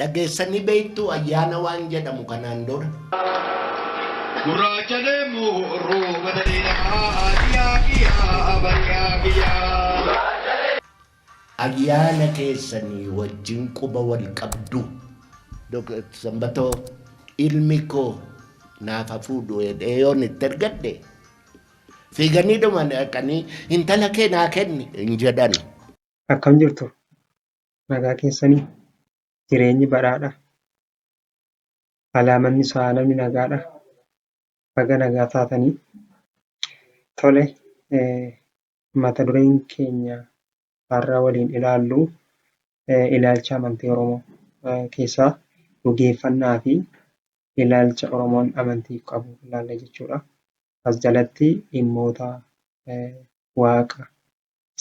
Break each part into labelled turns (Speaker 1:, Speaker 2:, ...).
Speaker 1: dhageessanii beektu ayyaana waan jedhamu kanaan dura.
Speaker 2: Gurraacha deemu rooba dheeraa adiyaa bariyaa.
Speaker 1: Ayyaana keessanii wajjin quba wal qabdu. Sanbatoo ilmi koo naaf fuudhu jedhee yoon itti argadhe fiiganii dhuma dhaqanii intala kee naa kenni hin jedhan.
Speaker 3: Akkam jirtu? Nagaa keessanii? Jireenyi badhaadha. Alaamanni isaa namni nagaadha. Baga nagaa taatanii. Tole, mata dureen keenya har'a waliin ilaallu ilaalcha amantii Oromoo keessaa dhugeeffannaa fi ilaalcha Oromoon amantiif qabu ilaalla jechuudha. As jalatti dhimmoota waaqa,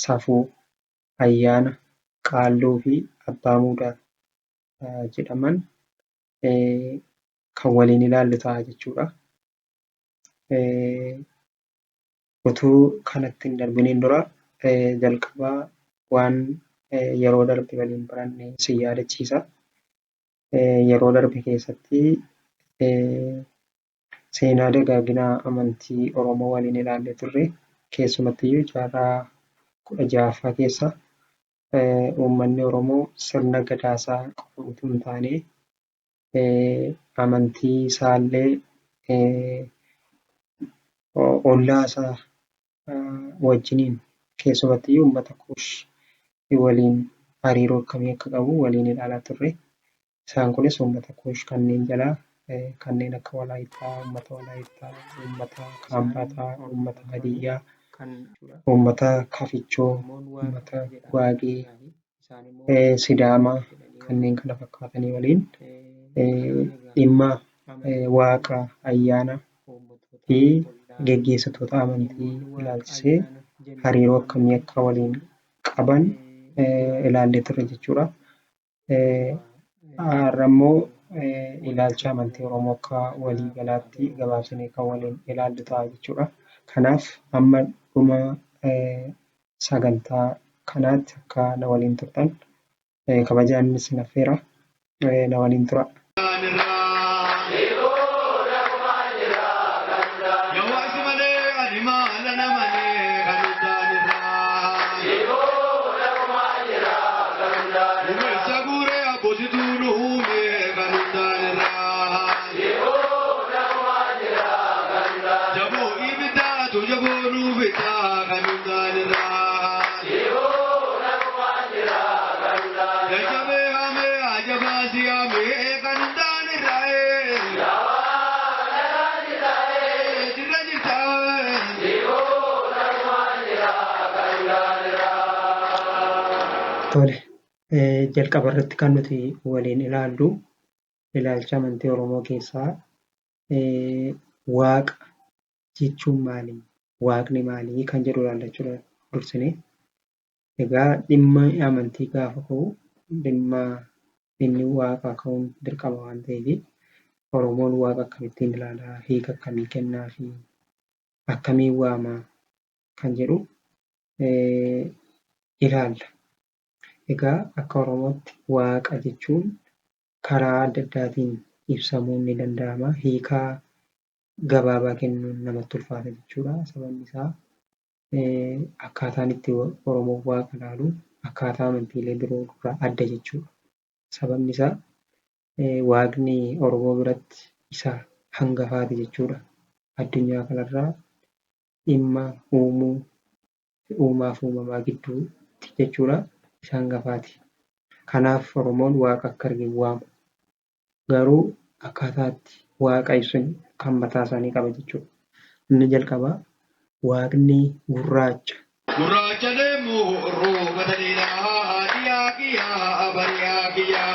Speaker 3: safuu, ayyaana, qaalluu fi abbaa muudaa jedhaman kan waliin ilaallu ta'a jechuudha. Utuu kanatti hin darbiniin dura jalqabaa waan yeroo darbe waliin baranne si yaadachiisa. Yeroo darbe keessatti seenaa dagaaginaa amantii Oromoo waliin ilaallee turre. Keessumattiyyuu jaarraa 16ffaa keessa uummanni Oromoo sirna gadaasaa qofa utuu hin taane amantii isaallee ollaa isaa wajjiniin keessumattiyyuu uummata Kuush waliin hariiroo akkamii akka qabu waliin ilaalaa turre. Isaan kunis uummata Kuush kanneen jalaa kanneen akka Walaayittaa, uummata Walaayittaa, uummata Kaambataa, uummata Hadiyyaa, uummata Kafichoo, uummata Waagee, Sidaamaa kanneen kana fakkaatanii waliin dhimma waaqa, ayyaana fi geggeessitoota amantii ilaalchisee hariiroo akkamii akka waliin qaban ilaallee turre jechuudha. Har'a immoo ilaalcha amantii Oromoo akka waliigalaatti gabaabsinee kan waliin ilaallu ta'a jechuudha. Kanaaf amma dhuma sagantaa kanaatti akka na waliin turtan kabajaan isin affeera. Na waliin tura. Tole, jalqaba irratti kan nuti waliin ilaallu ilaalcha amantii Oromoo keessaa waaqa jechuun maali? Waaqni maali kan jedhu ilaallachuudha dursinee. Egaa dhimma amantii gaafa ka'u dhimma inni waaqa ka'uun dirqama waan ta'eef Oromoon waaqa akkamittiin ilaalaa, hiika akkamii kennaa fi akkamiin waamaa kan jedhu ilaalla. Egaa akka Oromootti waaqa jechuun karaa adda addaatiin ibsamuun ni danda'ama. Hiikaa gabaabaa kennuun namatti ulfaata jechuudha. Sababni isaa akkaataan itti Oromoon waaqa ilaalu akkaataa amantiilee biroo irraa adda jechuudha. Sababni isaa waaqni Oromoo biratti isa hangafaati jechuudha. Addunyaa kanarraa dhimma uumuu, uumaa fi uumamaa gidduutti jechuudha. Isa hangafaati. Kanaaf Oromoon waaqa akka arge waamu. Garuu akkaataa itti waaqa ibsan kan mataa isaanii qaba jechuudha. Inni jalqabaa waaqni gurraacha.
Speaker 2: Gurraacha deemu rooba dheeraa adiyaa bariyaa.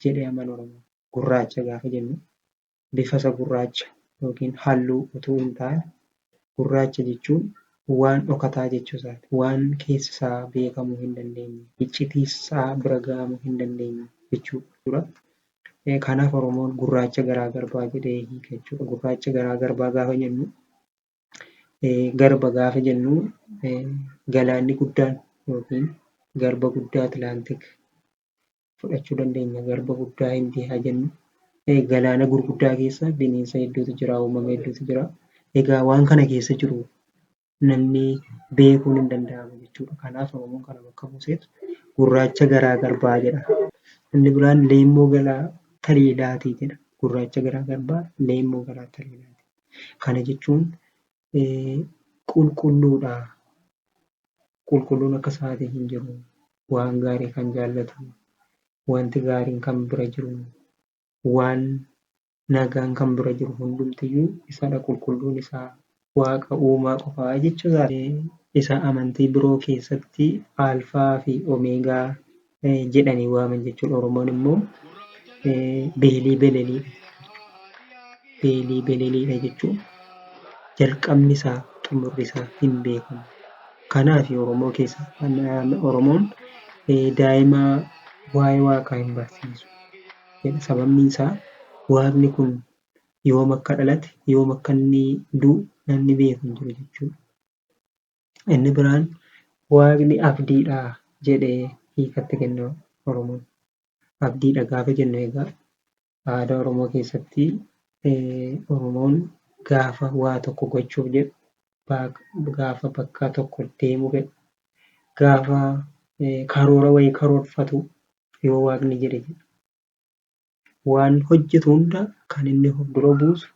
Speaker 3: Jedhee amana Oromoo. Gurraacha gaafa jennu bifa isa gurraacha yookiin halluu utuu hin taane gurraacha jechuun waan dhokataa jechuu isaati. Waan keessa isaa beekamuu hin dandeenye, iccitii isaa bira gahamuu hin dandeenye jechuudha. Kanaaf Oromoon gurraacha garaa garbaa jedhee hiika jechuudha. Gurraacha garaa garbaa gaafa jennu Garba gaafa jennu galaanni guddaan yookiin garba guddaa Atlaantik fudhachuu dandeenya. Garba guddaa Hindii haa jennu. Galaana gurguddaa keessa bineensa hedduutu jira, uumama hedduutu jira. Egaa waan kana keessa jiru namni beekuun hin danda'amu jechuudha. Kanaaf Oromoon kana bakka buuseetu gurraacha garaa garbaa jedha. Inni biraan leemmoo galaa taliilaatii jedha. Gurraacha garaa garbaa leemmoo galaa taliilaati. Kana jechuun qulqulluudha. Qulqulluun akka isaatii hin jiru. Waan gaarii kan jaallatu, wanti gaariin kan bira jiru, waan nagaan kan bira jiru hundumtiyyuu isadha. Qulqulluun isaa waaqa uumaa qofaa jechuudha. Isa amantii biroo keessatti Alfaa fi Omeegaa jedhanii waaman jechuudha. Oromoon immoo beelii beleliidha. Beelii beleliidha jechuun jalqabni isaa xumurri isaa hin beekamu. Kanaaf Oromoo keessa Oromoon daa'ima waa'ee waaqaa hin barsiisu. Sababni isaa waaqni kun yoom akka dhalate, yoom akka inni du'u namni beeku hin jiru jechuudha. Inni biraan waaqni abdiidha jedhee hiikatti kenna Oromoon. Abdiidha gaafa jennu egaa aadaa Oromoo keessatti Oromoon gaafa waa tokko gochuuf jedhu, gaafa bakka tokko deemuu fedhu, gaafa karoora wayii karoorfatu yoo waaqni jedhe jedha. Waan hojjetu hunda kan inni of dura buusu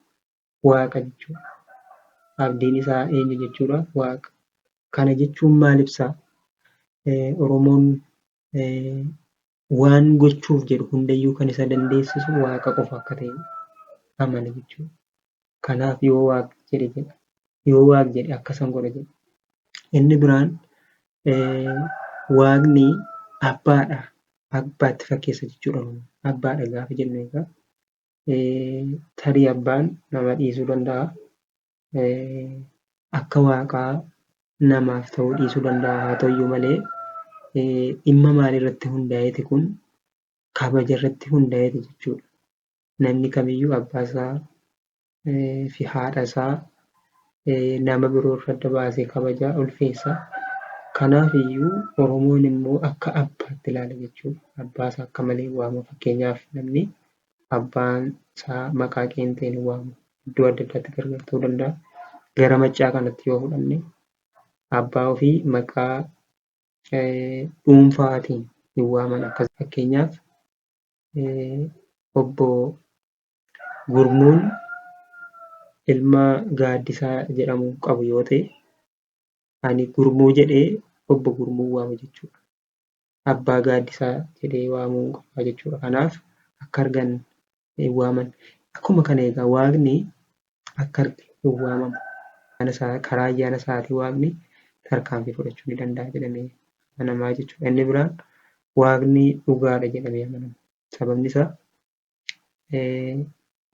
Speaker 3: waaqa jechuudha. Abdiin isaa eenyu jechuudha? Waaqa. Kana jechuun maal ibsaa? Oromoon waan gochuuf jedhu hundayyuu kan isa dandeessisu waaqa qofa akka ta'e amana jechuudha. Kanaaf yoo waaqa jedhe jedha. Yoo waaqa jedhe akkasan godha jedha. Inni biraan waaqni abbaadha. Abbaatti fakkeessa jechuudha. Abbaadha gaafa jennu egaa tarii abbaan nama dhiisuu danda'a. Akka waaqaa namaaf ta'uu dhiisuu danda'a. Haa ta'uyyuu malee dhimma maalirratti hundaa'eeti kun? Kabaja irratti hundaa'eeti jechuudha. Namni kamiyyuu abbaa isaa fi haadha isaa nama biroo irra adda baasee kabajaa ulfeessa. Kanaaf iyyuu Oromoon immoo akka abbaatti ilaala jechuudha. Abbaa isaa akka malee waama. Fakkeenyaaf namni abbaan isaa maqaa qeenxeen waamu iddoo adda addaatti gargar ta'uu danda'a. Gara Maccaa kanatti yoo fudhanne abbaa ofii maqaa dhuunfaatiin hin waaman. Akkas fakkeenyaaf obbo Gurmuun ilma Gaaddisaa jedhamu qabu yoo ta'e, ani Gurmuu jedhee obbo Gurmuu waama jechuudha. Abbaa Gaaddisaa jedhee waamuu qaba jechuudha. Kanaaf akka argan hin waaman. Akkuma kana egaa waaqni akka arge hin waamamu. Karaa ayyaana isaatii waaqni tarkaanfii fudhachuu ni danda'a jedhamee amanamaa jechuudha. Inni biraan waaqni dhugaadha jedhamee amanama. Sababni isaa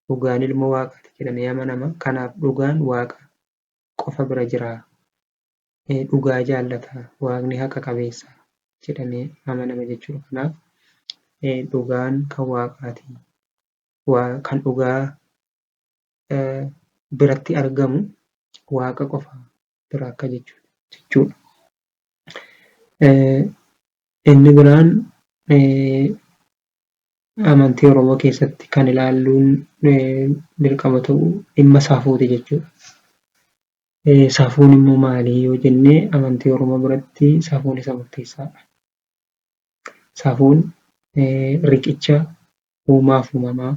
Speaker 3: dhugaan ilma waaqaati jedhamee amanama. Kanaaf dhugaan waaqa qofa bira jira. Dhugaa jaallata. Waaqni haqa qabeessa jedhamee amanama jechuudha. Kanaaf dhugaan kan waaqaati. Kan dhugaa biratti argamu waaqa qofa bira akka jechuudha. Inni biraan amantii Oromoo keessatti kan ilaalluun dirqama ta'u dhimma safuuti jechuudha. Safuun immoo maali yoo jennee amantii Oromoo biratti safuun isa murteessaadha. Safuun riqicha uumaaf uumamaa,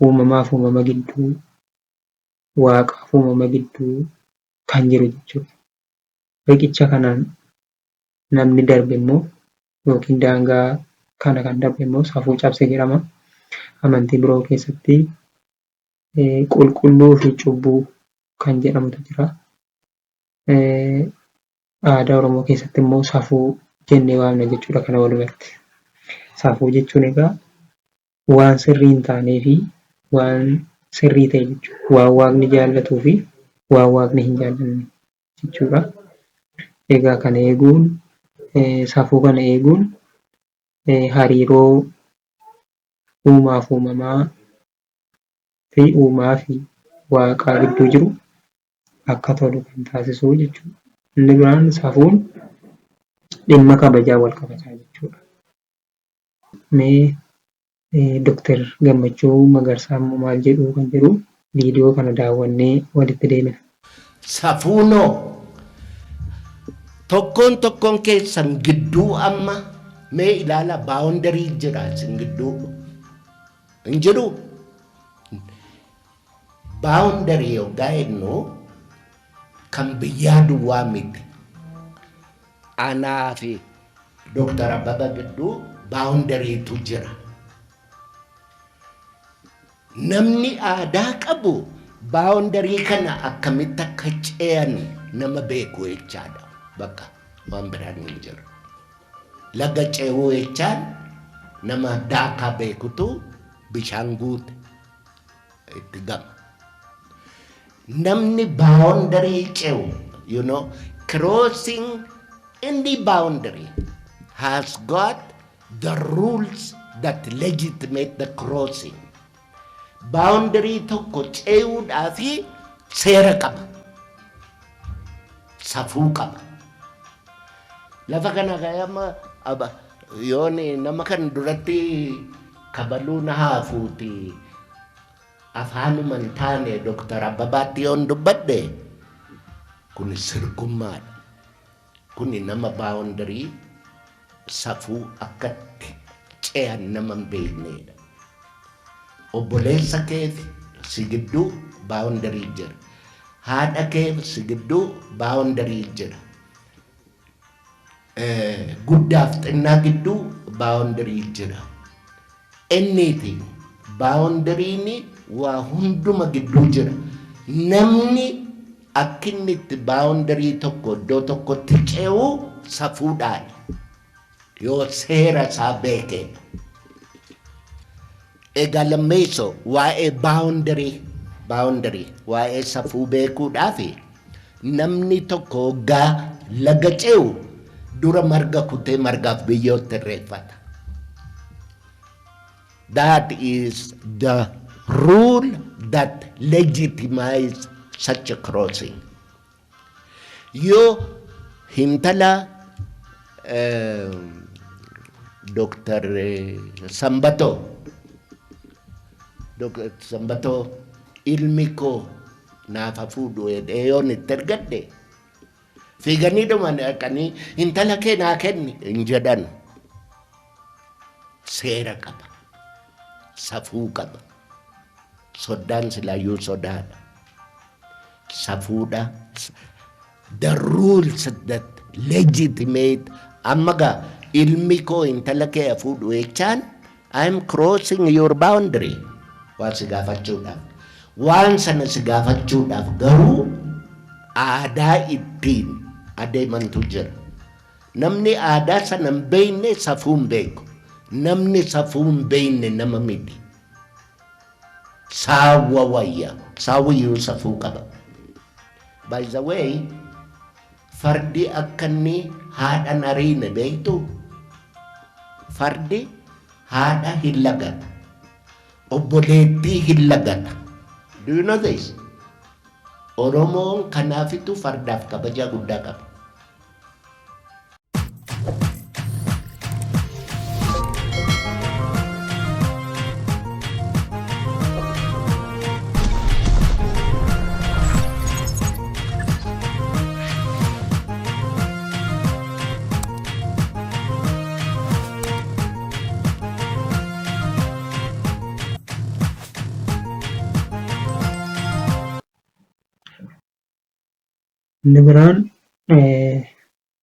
Speaker 3: uumamaaf uumama gidduu, waaqaaf uumama gidduu kan jiru jechuudha. Riqicha kanaan namni darbe immoo yookiin daangaa kana kan darbe immoo safuu cabse jedhama. Amantii biroo keessatti qulqulluu fi cubbuu kan jedhamutu jira. Aadaa Oromoo keessatti immoo safuu jennee waamna jechuudha kana walumarratti. Safuu jechuun egaa waan sirrii hin taanee fi waan sirrii ta'e jechuudha. Waan waaqni jaallatuu fi waan waaqni hin jaallanne jechuudha. Egaa kana eeguun safuu kana eeguun hariiroo uumaaf uumamaa fi uumaa fi waaqaa gidduu jiru akka tolu kan taasisu jechuudha. Inni biraan safuun dhimma kabajaa wal qabataa jechuudha. Mee Dooktar Gammachuu Magarsaa immoo maal jedhu kan jedhu viidiyoo kana daawwannee walitti deemina.
Speaker 1: Safuunoo tokkoon keessan gidduu amma mee ilaala baawundarii jira isin gidduu hin jiru. Baawundarii yoggaa jennu kan biyyaa duwwaa miti. Anaa fi Dooktar Abbabaa gidduu baawundariitu jira. Namni aadaa qabu baawundarii kana akkamitti akka ce'an nama beeku jechaadha. Bakka waan biraan hin jiru. Laga ce'uu jechaan nama daakaa beekutu bishaan guute itti gama. Namni baawundarii ce'u, crossing any boundary has got the rules that legitimate the crossing. Boundary tokko ce'uudhaaf seera qaba. Safuu qaba. Lafa kana kayama yooni nama kan duratti kabaluu na haafuuti afaanuman taane Dooktar Abbabaatti yoon dubbadhe kun sirgummaadha. Kun nama baawundarii safuu akkatti ce'an nama hin beeknedha. Obboleessa kee si gidduu baawundarii jira. Haadha kee si gidduu baawundarii jira. Guddaaf xinnaa gidduu baawundarii jira. Anything baawundariin waa hunduma gidduu jira. Namni akkinni itti baawundarii tokko iddoo tokkotti ce'u safuudhaan yoo seera isaa beekee. Egaa lammeessoo waa'ee baawundarii waa'ee safuu beekuudhaaf namni tokko hoggaa laga ce'u dura marga kutee margaaf biyyootti irreeffata. That is the rule that legitimizes such a crossing. Yoo hintala Dooktar Sambatoo ilmi koo naaf fuudhu jedhee yoon itti ergadhe fiiganii dhuman dhaqanii intala kee naa kenni hin jedhan. Seera qaba. Safuu qaba. Soddaan silaayyuu sodaadha. Safuudha. The rules that legitimate ammaga ilmi koo intala kee fuudhu jechaan I am crossing your boundary. Waan si gaafachuudhaaf. Waan sana si gaafachuudhaaf garuu aadaa ittiin adeemantu jira. Namni aadaa sana hin beekne safuu hin beeku. Namni safuu hin beekne nama miti. Saawwa wayya. Saawwiyyuu safuu qaba. By the way, fardi akka inni haadha nariine beektu. Fardi haadha hin lagata. Obboleettii hin lagata. Do you know this? Oromoon kanaafitu fardaaf kabaja guddaa qaba.
Speaker 3: Inni biraan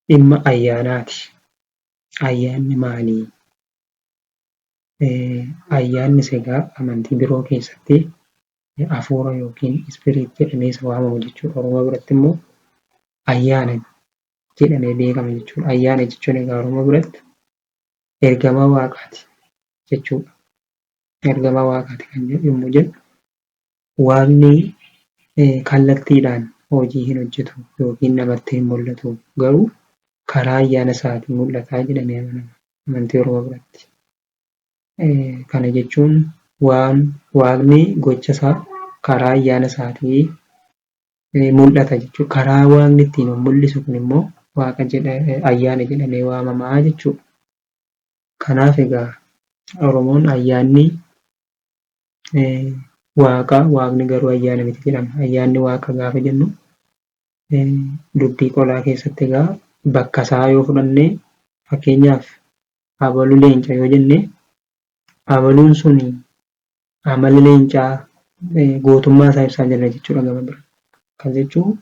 Speaker 3: dhimma ayyaanaati. Ayyaanni maalii? Ayyaannis egaa amantii biroo keessatti hafuura yookiin ispiriit jedhamee isa waamamu jechuudha. Oromoo biratti immoo ayyaana jedhamee beekama jechuudha. Ayyaana jechuun egaa Oromoo biratti ergama waaqaati jechuudha. Ergama waaqaati kan yommuu jedhu waaqni kallattiidhaan hojii hin hojjetu yookiin namatti hin mul'atu garuu karaa ayyaana isaatiin mul'ataa jedhamee amanama amantii Oromoo biratti. Kana jechuun waan waaqni gocha isaa karaa ayyaana isaatii mul'ata jechuudha. Karaa waaqni ittiin mul'isu kun immoo waaqa ayyaana jedhamee waamamaa jechuudha. Kanaaf egaa Oromoon ayyaanni waaqni garuu ayyaana miti jedhama. Ayyaanni waaqa gaafa jennu dubbii qolaa keessatti egaa bakka isaa yoo fudhanne fakkeenyaaf abaluu leenca yoo jenne abaluun sun amala leencaa gootummaa isaa ibsaa jira jechuudha gama bira. Kan jechuun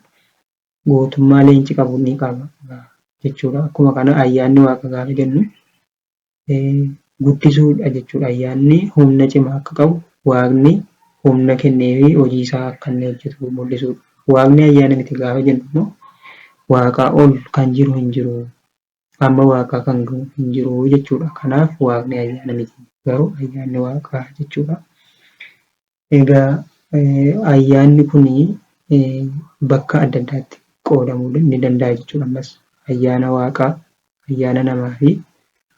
Speaker 3: gootummaa leenci qabu ni qaba jechuudha. Akkuma kana ayyaanni waaqa gaafa jennu guddisuudha jechuudha. Ayyaanni humna cimaa akka qabu waaqni humna kennee fi hojii isaa akka inni hojjetu mul'isuudha. Waaqni ayyaana miti gaafa jennu immoo waaqaa ol kan jiru hin jiru. Amma waaqaa kan hin jiru jechuudha. Kanaaf waaqni ayyaana miti garuu ayyaanni waaqaa jechuudha. Egaa ayyaanni kuni bakka adda addaatti qoodamuu ni danda'a jechuudha. Ammas ayyaana waaqaa, ayyaana namaa fi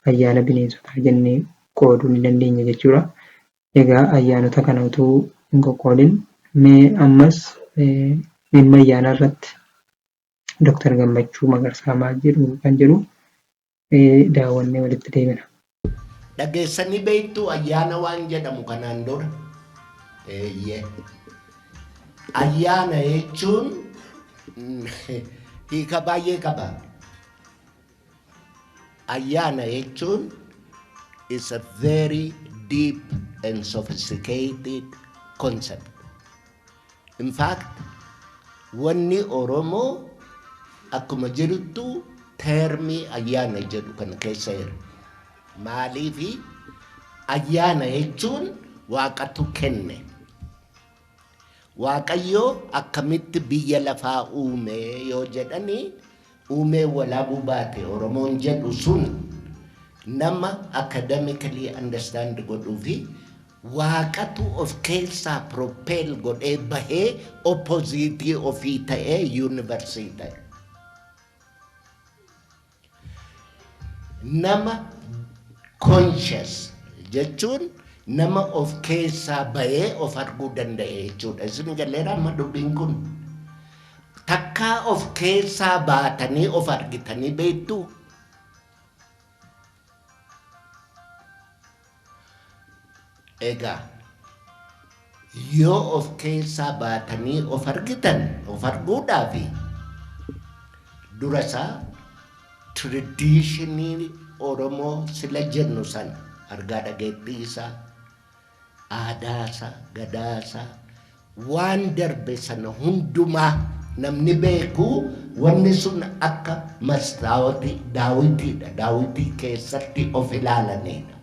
Speaker 3: ayyaana bineensotaa jennee qooduu ni dandeenya jechuudha. Egaa ayyaanota kana utuu hin qoqqoodin mee ammas dhimma ayyaana irratti Dr. Gammachuu Magarsaa maal jedhu kan jedhu daawwannee walitti deemina.
Speaker 1: Dhageessanii beektu ayyaana waan jedhamu kanaan dura. Ayyaana jechuun hiika baay'ee qaba. Ayyaana jechuun is a very deep and sophisticated concept. In fact, wanni Oromoo akkuma jirtu termii ayyaana jedhu kan keessa jiru. Maaliifi ayyaana jechuun waaqatu kenne. Waaqayyoo akkamitti biyya lafaa uume yoo jedhani uume walaabuu baate Oromoon jedhu sun nama academically understand godhuu fi waaqatu of keessaa propel godhee bahee oppositii ofii ta'ee universii ta'e. Nama conscious jechuun nama of keessaa bahee of arguu danda'e jechuudha. Isin galleera amma dubbiin kun takkaa of keessaa baatanii of argitanii beektu. Egaa yoo of keessaa baatanii of argitan of arguudhaafi dura isaa traditionii Oromoo sila jennu san argaa dhageettii isaa aadaa isaa gadaa isaa waan darbe sana hundumaa namni beeku wanni sun akka mastaawoti daawitiidha. Daawitii keessatti of ilaalanidha.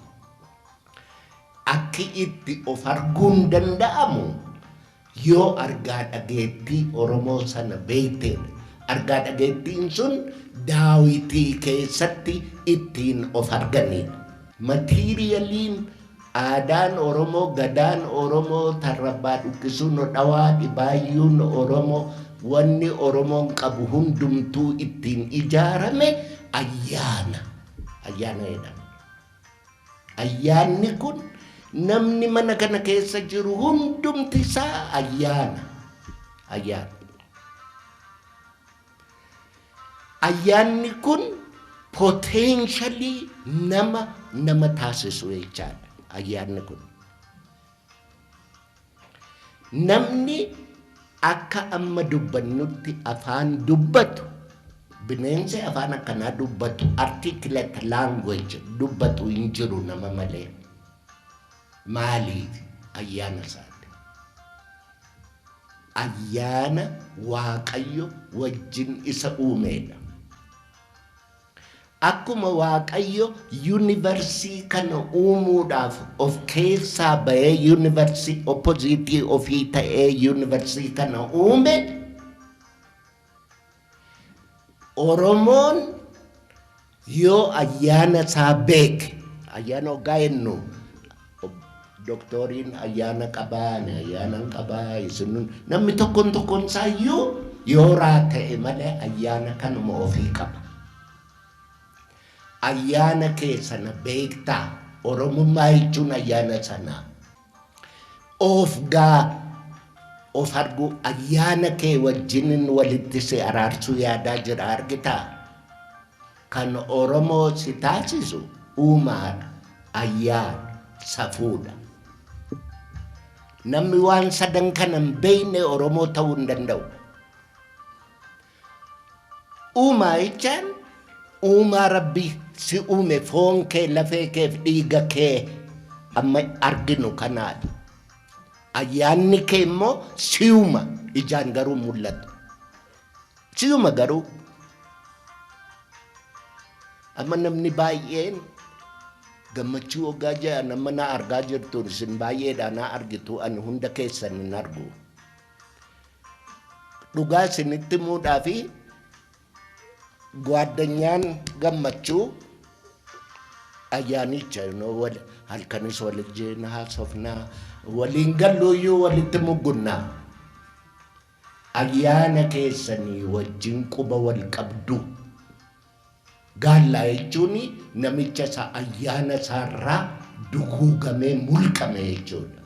Speaker 1: Akki itti of arguun danda'amu yoo argaa dhageettii Oromoo sana beekteedha. Argaa dhageettiin sun daawitii keessatti ittiin of arganidha. Materialiin aadaan Oromoo, gadaan Oromoo, tarrabbaa dhukkisuun, dhawaa dhibaayyuun Oromoo, wanni Oromoon qabu hundumtuu ittiin ijaarame ayyaana. Ayyaana jedhama. Ayyaanni kun namni mana kana keessa jiru hundumti isaa ayyaana. Ayyaana. Ayyaanni kun potentially nama taasisu jechaadha. Ayyaanni kun namni akka amma dubbannutti afaan dubbatu bineensi afaan akkanaa dubbatu articulate language dubbatu hin jiru nama malee. Maaliif? Ayyaana isaati. Ayyaana Waaqayyo wajjin isa uumedha. Akkuma Waaqayyo universii kana uumuudhaaf of keessaa bahee universii oppositii ofii ta'ee universii kana uume, Oromoon yoo ayyaana isaa beeke, ayyaana hoggaa jennu doktoriin ayyaana qabaa, ayyaana qabaa, isin namni tokkoon isaayyuu yoo raata'e malee ayyaana kanuma ofii qaba. Ayyaana keessana beektaa. Oromummaa jechuun ayyaana sana. of argu ayyaana kee wajjinin walitti si araarsuu yaadaa jira argitaa. Kan Oromoo si taasisu uumaadha, ayyaana, safuudha. Namni waan sadan kana hin beekne Oromoo ta'uu hin danda'u. Uumaa jechaan uumaa Rabbii si uume foon kee, lafee kee fi dhiiga kee amma arginu kanaadha. Ayyaanni kee immoo si'uma ijaan garuu mul'atu. Si'uma garuu amma namni baay'een gammachuu hoggaa jaa nama na argaa jirtuun isin baay'eedhaa na argitu ani hunda keessan hin argu. Dhugaa isinitti muudhaa fi ጓደኛን gammachuu ayyaanicha halkanis waliin haasofnaa waliin galluuyyuu walitti muggunnaa. Ayyaana keessanii wajjin quba wal qabdu. Gaallaa jechuun namicha isa ayyaana isaarraa duguugamee mulqame jechuudha.